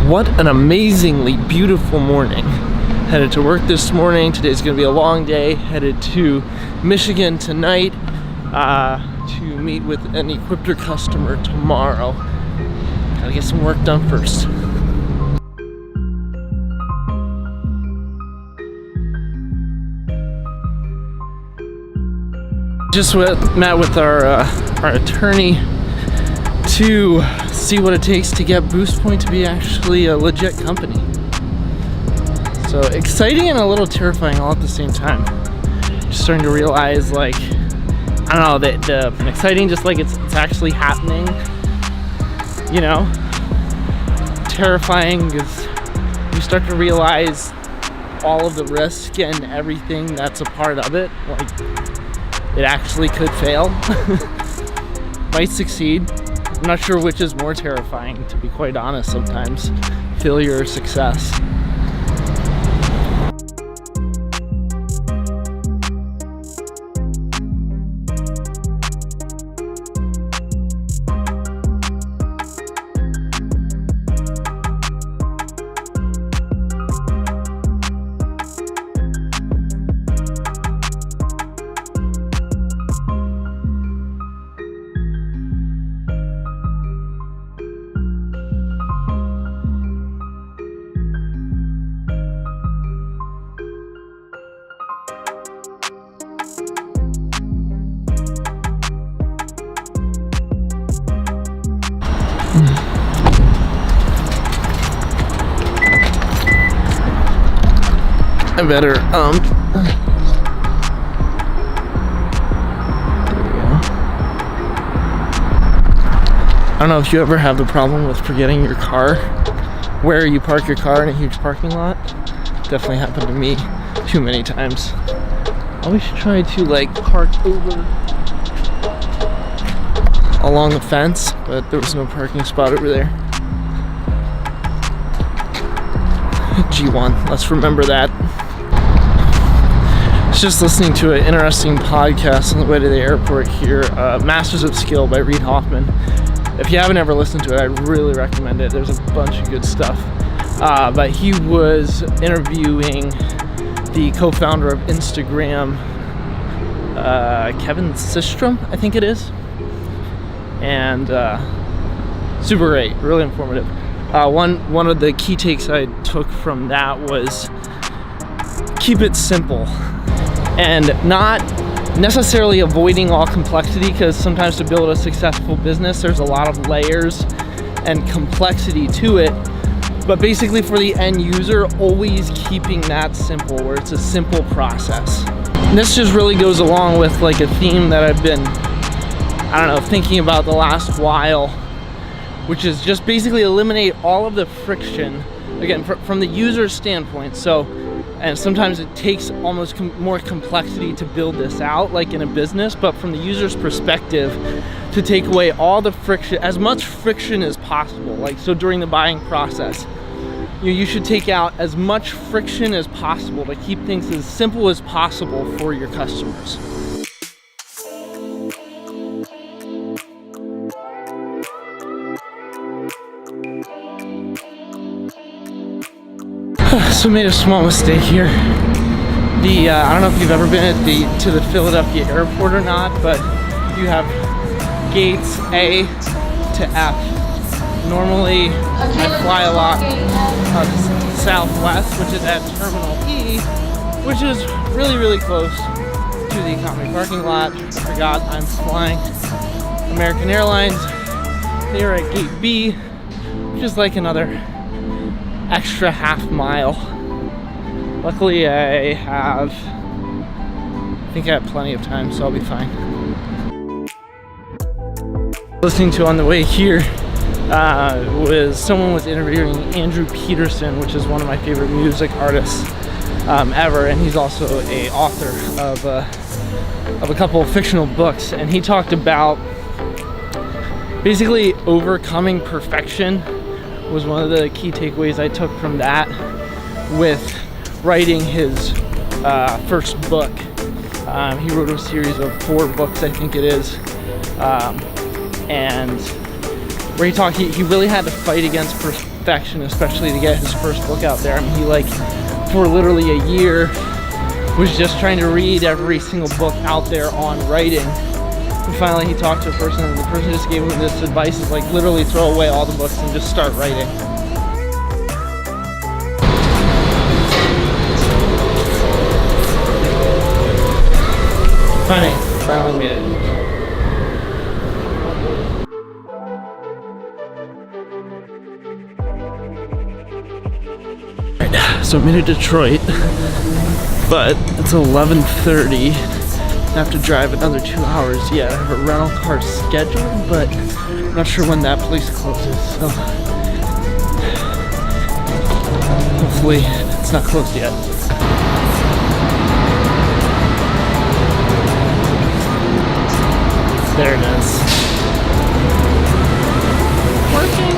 What an amazingly beautiful morning. Headed to work this morning. Today's gonna be a long day. Headed to Michigan tonight to meet with an Equipter customer tomorrow. Gotta get some work done first. Just met with our attorney to see what it takes to get Boost Point to be actually a legit company. So exciting and a little terrifying all at the same time. Just starting to realize, like, I don't know, the exciting, just like it's actually happening, you know. Terrifying because you start to realize all of the risk and everything that's a part of it. Like, it actually could fail. Might succeed. I'm not sure which is more terrifying, to be quite honest sometimes. Failure or success. I better, there we go. I don't know if you ever have the problem with forgetting your car, where you park your car in a huge parking lot. Definitely happened to me too many times. I always try to, like, park over along the fence, but there was no parking spot over there. G1, let's remember that. I was just listening to an interesting podcast on the way to the airport here, Masters of Skill by Reid Hoffman. If you haven't ever listened to it, I really recommend it. There's a bunch of good stuff. But he was interviewing the co-founder of Instagram, Kevin Systrom, I think it is. And super great, really informative. One of the key takes I took from that was keep it simple and not necessarily avoiding all complexity, because sometimes to build a successful business there's a lot of layers and complexity to it, but basically for the end user, always keeping that simple, where it's a simple process. And this just really goes along with like a theme that I've been, I don't know, thinking about the last while, which is just basically eliminate all of the friction, again, from the user's standpoint. So, and sometimes it takes almost more complexity to build this out, like in a business, but from the user's perspective, to take away all the friction, as much friction as possible. Like, so during the buying process, you should take out as much friction as possible to keep things as simple as possible for your customers. So made a small mistake here. I don't know if you've ever been to the Philadelphia airport or not, but you have gates A to F. Normally, I fly a lot Southwest, which is at Terminal E, which is really, really close to the economy parking lot. I forgot I'm flying American Airlines. They are at gate B, which is like another extra half mile. Luckily I think I have plenty of time, so I'll be fine. Listening to on the way here someone was interviewing Andrew Peterson, which is one of my favorite music artists ever, and he's also a author of a couple of fictional books, and he talked about basically overcoming perfection was one of the key takeaways I took from that with writing his first book. He wrote a series of 4 books, I think it is, and where he talked, he really had to fight against perfection, especially to get his first book out there. I mean, he like, for literally a year, was just trying to read every single book out there on writing. And finally he talked to a person, and the person just gave him this advice, is like, literally throw away all the books and just start writing. Honey, finally made it. So I'm in Detroit, but it's 11:30. I have to drive another 2 hours yet. I have a rental car scheduled, but I'm not sure when that place closes, so hopefully it's not closed yet. There it is. Working.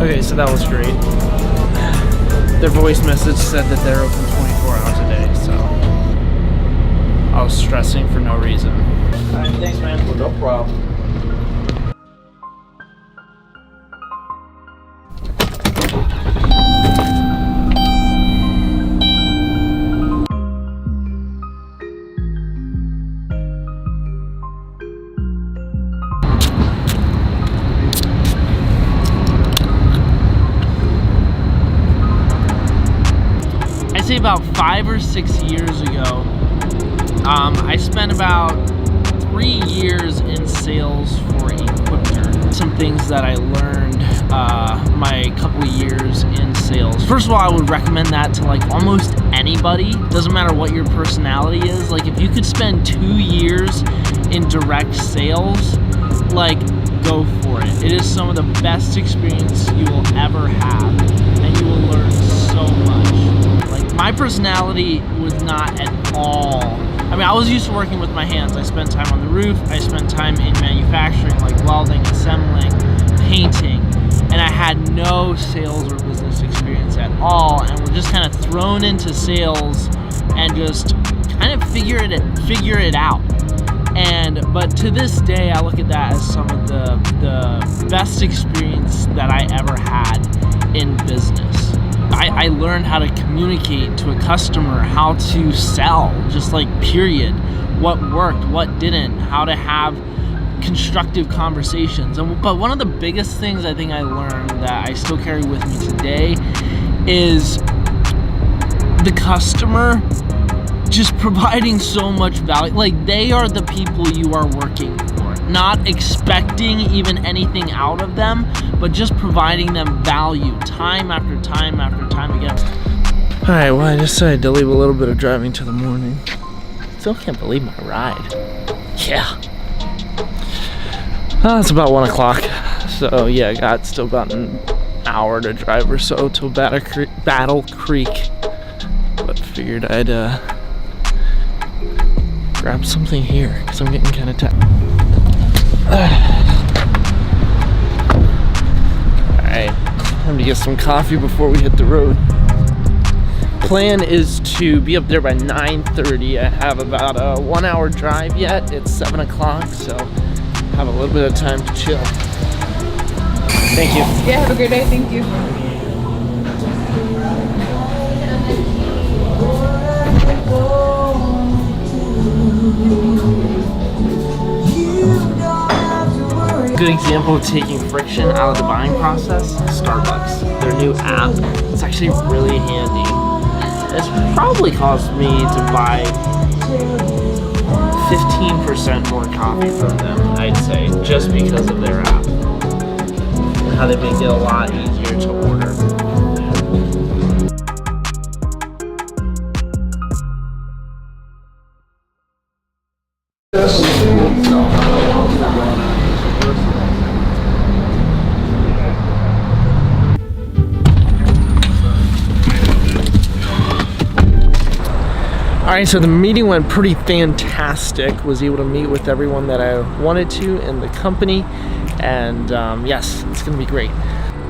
Okay, so that was great. Their voice message said that they're open 24 hours a day, so I was stressing for no reason. Alright, thanks, man. Well, no problem. I'd say about 5 or 6 years ago, I spent about 3 years in sales for Equipter. Some things that I learned my couple years in sales. First of all, I would recommend that to like almost anybody. Doesn't matter what your personality is. Like if you could spend 2 years in direct sales, like go for it. It is some of the best experience you will ever have, and you will learn so much. Like my personality was not at all. I mean, I was used to working with my hands. I spent time on the roof. I spent time in manufacturing, like welding, assembling, painting, and I had no sales or business experience at all. And we're just kind of thrown into sales and just kind of figure it out. But to this day, I look at that as some of the best experience that I ever had in business. I learned how to communicate to a customer, how to sell, just like period, what worked, what didn't, how to have constructive conversations. But one of the biggest things I think I learned that I still carry with me today is the customer just providing so much value. Like they are the people you are working for, not expecting even anything out of them, but just providing them value time after time after time again. All right, well, I decided to leave a little bit of driving to the morning. Still can't believe my ride. Yeah. Well, it's about 1 o'clock. So yeah, I got still about an hour to drive or so till Battle Creek. But figured I'd grab something here because I'm getting kind of tired. Alright, time to get some coffee before we hit the road. Plan is to be up there by 9:30. I have about a 1 hour drive yet. It's 7 o'clock, so have a little bit of time to chill. Thank you. Yeah, have a great day. Thank you. Good example of taking friction out of the buying process, Starbucks. Their new app, it's actually really handy. It's probably caused me to buy 15% more coffee from them, I'd say, just because of their app. And how they make it a lot easier to order. Alright, so the meeting went pretty fantastic. Was able to meet with everyone that I wanted to in the company, and yes, it's gonna be great.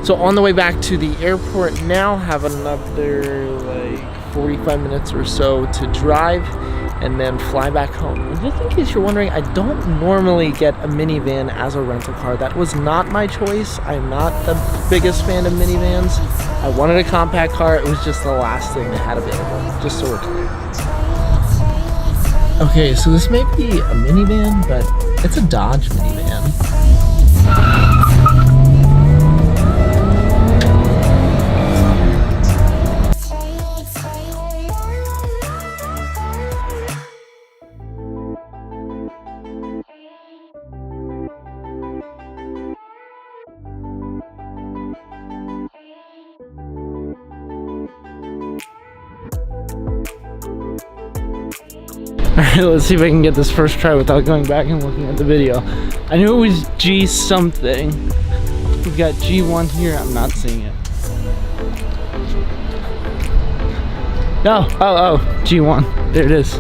So on the way back to the airport now, have another like 45 minutes or so to drive and then fly back home. And just in case you're wondering, I don't normally get a minivan as a rental car. That was not my choice. I'm not the biggest fan of minivans. I wanted a compact car. It was just the last thing they had available, just so we're clear. Okay, so this may be a minivan, but it's a Dodge minivan. Alright, let's see if I can get this first try without going back and looking at the video. I knew it was G something. We've got G1 here, I'm not seeing it. No, oh, G1, there it is.